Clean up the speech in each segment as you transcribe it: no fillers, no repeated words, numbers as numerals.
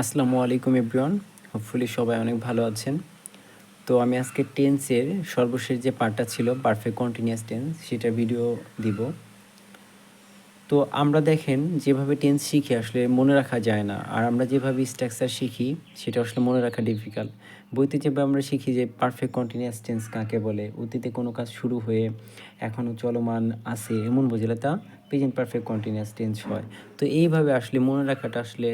আসসালামু আলাইকুম everyone. Hopefully সবাই অনেক ভালো আছেন। তো আমি আজকে টেন্সের সর্বশেষ যে পার্টটা ছিল পারফেক্ট কন্টিনিউয়াস টেন্স সেটার ভিডিও দিব। তো আমরা দেখেন যেভাবে টেন্স শিখি আসলে মনে রাখা যায় না, আর আমরা যেভাবে স্ট্রাকচার শিখি সেটা আসলে মনে রাখা ডিফিকাল্ট। বইতে যেভাবে আমরা শিখি যে পারফেক্ট কন্টিনিউয়াস টেন্স কাকে বলে, অতীতে কোনো কাজ শুরু হয়ে এখনও চলমান আছে এমন বোঝালে তা প্রেজেন্ট পারফেক্ট কন্টিনিউয়াস টেন্স হয়। তো এইভাবে আসলে মনে রাখাটা আসলে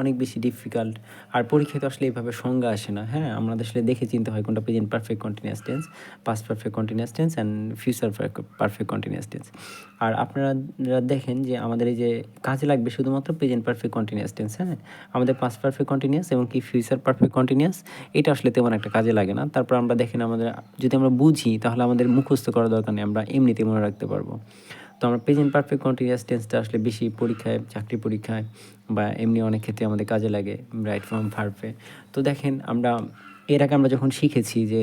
অনেক বেশি ডিফিকাল্ট। আর পরীক্ষাতে আসলে এইভাবে সংজ্ঞা আসে না। হ্যাঁ, আমাদের আসলে দেখে চিনতে হয় কোনটা present perfect continuous tense, past perfect continuous tense and future perfect continuous tense. আর আপনারা দেখেন যে আমাদের এই যে কাজে লাগবে শুধুমাত্র প্রেজেন্ট পারফেক্ট কন্টিনিউয়াস টেন্স। হ্যাঁ, আমাদের পাস্ট পারফেক্ট কন্টিনিউয়াস এবং কি ফিউচার পারফেক্ট কন্টিনিউয়াস এটা আসলে তেমন একটা কাজে লাগে না। তারপর আমরা দেখেন আমাদের যদি আমরা বুঝি তাহলে আমাদের মুখস্থ করা দরকার নেই, আমরা এমনিতেই মনে রাখতে পারবো। তো আমরা প্রেজেন্ট পারফেক্ট কন্টিনিউয়াস টেন্সটা আসলে বেশি পরীক্ষায়, চাকরি পরীক্ষায় বা এমনি অনেক ক্ষেত্রে আমাদের কাজে লাগে রাইট ফর্ম ভার্বে। তো দেখেন আমরা এর আগে আমরা যখন শিখেছি যে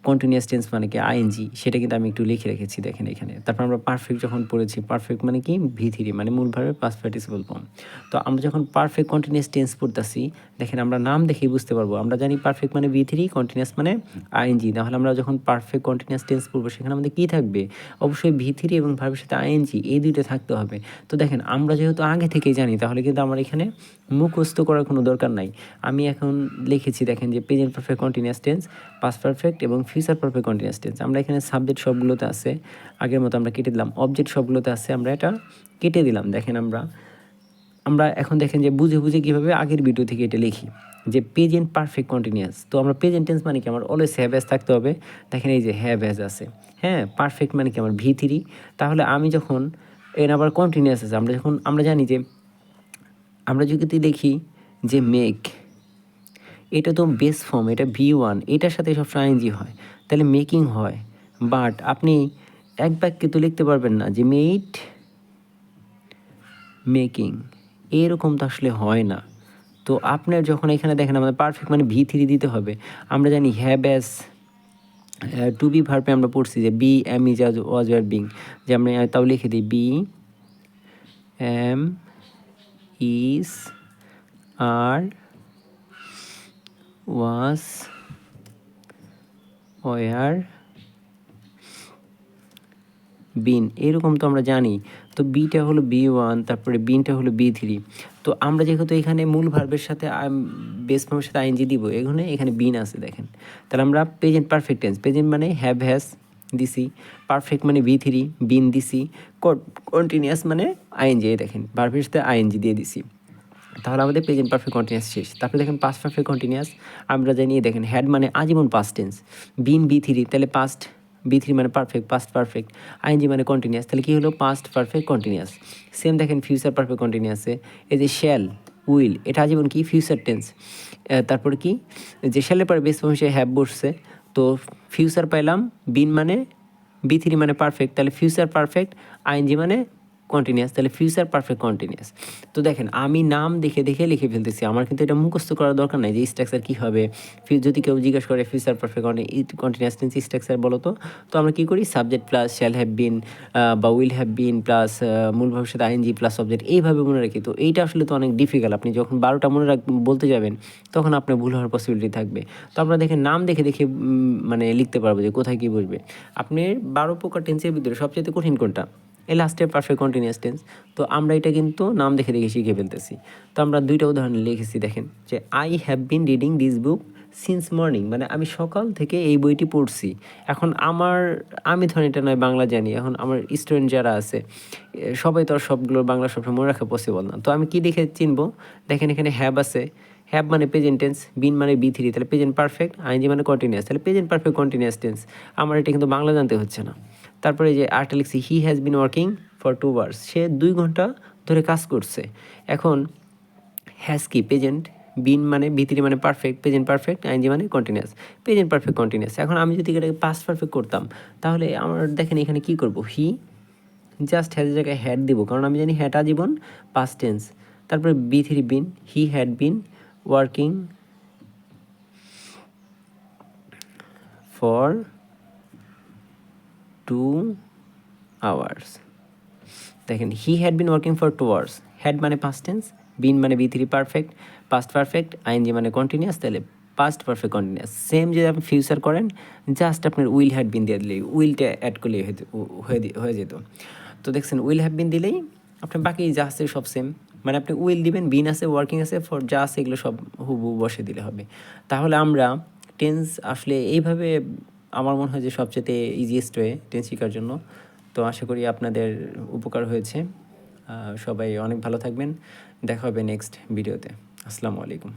কন্টিনিউয়াস টেন্স মানে কি আইএনজি, সেটা কিন্তু আমি একটু লিখে রেখেছি দেখেন এখানে। তারপর আমরা পারফেক্ট যখন পড়েছি, পারফেক্ট মানে কি ভি3 মানে মূল ভার্বের পাস্ট পার্টিসিপল ফর্ম। তো আমরা যখন পারফেক্ট কন্টিনিউয়াস টেন্স পড়তেছি দেখেন আমরা নাম দেখেই বুঝতে পারবো। আমরা জানি পারফেক্ট মানে ভি3, কন্টিনিউয়াস মানে আইএনজি। তাহলে আমরা যখন পারফেক্ট কন্টিনিউয়াস টেন্স পড়বো সেখানে আমাদের কী থাকবে? অবশ্যই ভি3 এবং ভার্বের সাথে আইএনজি এই দুইটা থাকতে হবে। তো দেখেন আমরা যেহেতু আগে থেকেই জানি তাহলে কিন্তু আমার এখানে মুখস্থ করার কোনো দরকার নাই। আমি এখন লিখেছি দেখেন যে present perfect continuous tense, past perfect এবং ফিউচার পারফেক্ট কন্টিনিউয়াস টেন্স। আমরা এখানে সাবজেক্ট সবগুলোতে আছে, আগের মতো আমরা কেটে দিলাম। অবজেক্ট সবগুলোতে আছে, আমরা এটা কেটে দিলাম। দেখেন আমরা আমরা এখন দেখেন যে বুঝে বুঝে কীভাবে আগের ভিডিও থেকে এটা লিখি যে প্রেজেন্ট পারফেক্ট কন্টিনিউয়াস। তো আমরা প্রেজেন্ট টেন্স মানে কি আমার অলওয়েজ হ্যাভ হ্যাজ থাকতে হবে। দেখেন এই যে হ্যাভ হ্যাজ আছে। হ্যাঁ, পারফেক্ট মানে কি আমার ভি3। তাহলে আমি যখন এর আবার কন্টিনিউয়াস আছে, আমরা জানি যে আমরা যদি দেখি যে মেক, এটা তো বেস ফর্ম, এটা ভি1, এটার সাথে সব আইএনজি হয়, তাহলে মেকিং হয়। বাট আপনি এক বাক্যে তো লিখতে পারবেন না যে মেড মেকিং, এরকম তো আসলে হয় না। তো আপনার যখন এখানে দেখেন আমাদের পারফেক্ট মানে ভি3 দিতে হবে। আমরা জানি হ্যাভ অ্যাজ টু বি ভার্বে আমরা পড়ছি যে be am is was were being, যে আমরা তাও লিখে দিই বি এম ইজ আর ওয়াজ ওয়ার বিন, এরকম তো আমরা জানি। তো বিটা হলো বি1, তারপরে বিনটা হলো বি3। তো আমরা যেহেতু এখানে মূল ভার্বের সাথে বেস ফর্মের সাথে আইএনজি দিব, এখানে বিন আছে দেখেন। তাহলে আমরা প্রেজেন্ট পারফেক্ট টেন্স, প্রেজেন্ট মানে হ্যাভ হ্যাজ দিছি, পারফেক্ট মানে ভি3 বিন দিছি, কন্টিনিউয়াস মানে আইএনজি, দেখেন ভার্বের সাথে আইএনজি দিয়ে দিছি। তাহলে আমাদের প্রেজেন্ট পারফেক্ট কন্টিনিউয়াস শেষ। তারপরে দেখেন পাস্ট পারফেক্ট কন্টিনিউয়াস, আমরা জানি দেখেন হ্যাড মানে আজীবন পাস্ট টেন্স, বিন বি3 তাহলে পাস্ট, বি3 মানে পারফেক্ট, পাস্ট পারফেক্ট, আইএনজি মানে কন্টিনিউয়াস, তাহলে কী হলো পাস্ট পারফেক্ট কন্টিনিউয়াস। সেম দেখেন ফিউচার পারফেক্ট কন্টিনিউয়াসে এই যে শ্যাল উইল, এটা আজীবন কি ফিউচার টেন্স। তারপরে কি যে শ্যালের পরে বেস ফর্ম সে হ্যাভ বসছে, তো ফিউচার পাইলাম, বিন মানে বি3 মানে পারফেক্ট, তাহলে ফিউচার পারফেক্ট, আইএনজি মানে কন্টিনিউয়াস, তাহলে ফিউচার পারফেক্ট কন্টিনিউয়াস। তো দেখেন আমি নাম দেখে দেখে লিখে ফেলতেছি, আমার কিন্তু এটা মুখস্থ করার দরকার নাই যে স্ট্রাকচার কী হবে। যদি কেউ জিজ্ঞেস করে future perfect continuous tense structure বলো তো, তো আমরা কী করি subject plus shall have been বা উইল হ্যাভ বিন প্লাস মূল ভবিষ্যৎ আইএনজি প্লাস সাবজেক্ট, এইভাবে মনে রাখি। তো এইটা আসলে তো অনেক ডিফিকাল্ট, আপনি যখন 12টা মনে বলতে যাবেন তখন আপনার ভুল হওয়ার পসিবিলিটি থাকবে। তো আমরা দেখেন নাম দেখে দেখে মানে লিখতে পারবো যে কোথায় কী বসবে। আপনি 12 প্রকার টেন্সের ভিতরে সবচেয়ে কঠিন কোনটা? এই লাস্টের পারফেক্ট কন্টিনিউয়াস টেন্স। তো আমরা এটা কিন্তু নাম দেখে দেখে শিখে ফেলতেছি। তো আমরা দুইটা উদাহরণ লিখেছি দেখেন যে I have been reading this book since morning, মানে আমি সকাল থেকে এই বইটি পড়ছি। এখন আমি ধরেন এটা নয় বাংলা জানি, এখন আমার স্টুডেন্ট যারা আছে সবাই তো আর সবগুলো বাংলা সবসময় মনে রাখা পসিবল না। তো আমি কি দেখে চিনবো? দেখেন এখানে হ্যাভ আছে, হ্যাভ মানে প্রেজেন্ট টেন্স, বিন মানে বি3 তাহলে প্রেজেন্ট পারফেক্ট, আইএনজি মানে কন্টিনিউয়াস, তাহলে প্রেজেন্ট পারফেক্ট কন্টিনিউয়াস টেন্স। আমার এটা কিন্তু বাংলা জানতে হচ্ছে না। তারপরে যে আরেকটা লিখছি he has been working for 2 hours, সে 2 ঘন্টা ধরে কাজ করছে। এখন হ্যাজ কি প্রেজেন্ট, বিন মানে বি3 মানে পারফেক্ট, প্রেজেন্ট পারফেক্ট, আইএনজি মানে কন্টিনিউয়াস, প্রেজেন্ট পারফেক্ট কন্টিনিউয়াস। এখন আমি যদি এটাকে পাস্ট পারফেক্ট করতাম তাহলে আমার দেখেন এখানে কি করব, হি জাস্ট হ্যাজের জায়গায় হ্যাড দিব, কারণ আমি জানি হ্যাড আজীবন পাস্ট টেন্স। তারপরে বি3 been, he had been working for 2 hours. দেখেন he had been working for 2 hours, had মানে পাস্ট টেন্স, বিন মানে b three perfect, past perfect, ING মানে কন্টিনিউয়াস, তাহলে পাস্ট পারফেক্ট কন্টিনিউয়াস। সেম যদি আপনি ফিউচার করেন, জাস্ট আপনার উইল হ্যাড বিন দিয়ে দিলেই, উইলটা অ্যাড করলেই হয়ে যেত। তো দেখছেন উইল হ্যাভ বিন দিলেই আপনার বাকি যা আছে সব সেম। মানে আপনি উইল দিবেন, বিন আছে, ওয়ার্কিং আছে, ফর যা আছে এগুলো সব হুবহু বসে দিলে হবে। তাহলে আমরা টেন্স আসলে এইভাবে আমার মনে হয় যে সবচেয়ে ইজিয়েস্ট ওয়ে টেন্স শেখার জন্য। তো আশা করি আপনাদের উপকার হয়েছে। সবাই অনেক ভালো থাকবেন। দেখা হবে নেক্সট ভিডিওতে। আসসালামু আলাইকুম।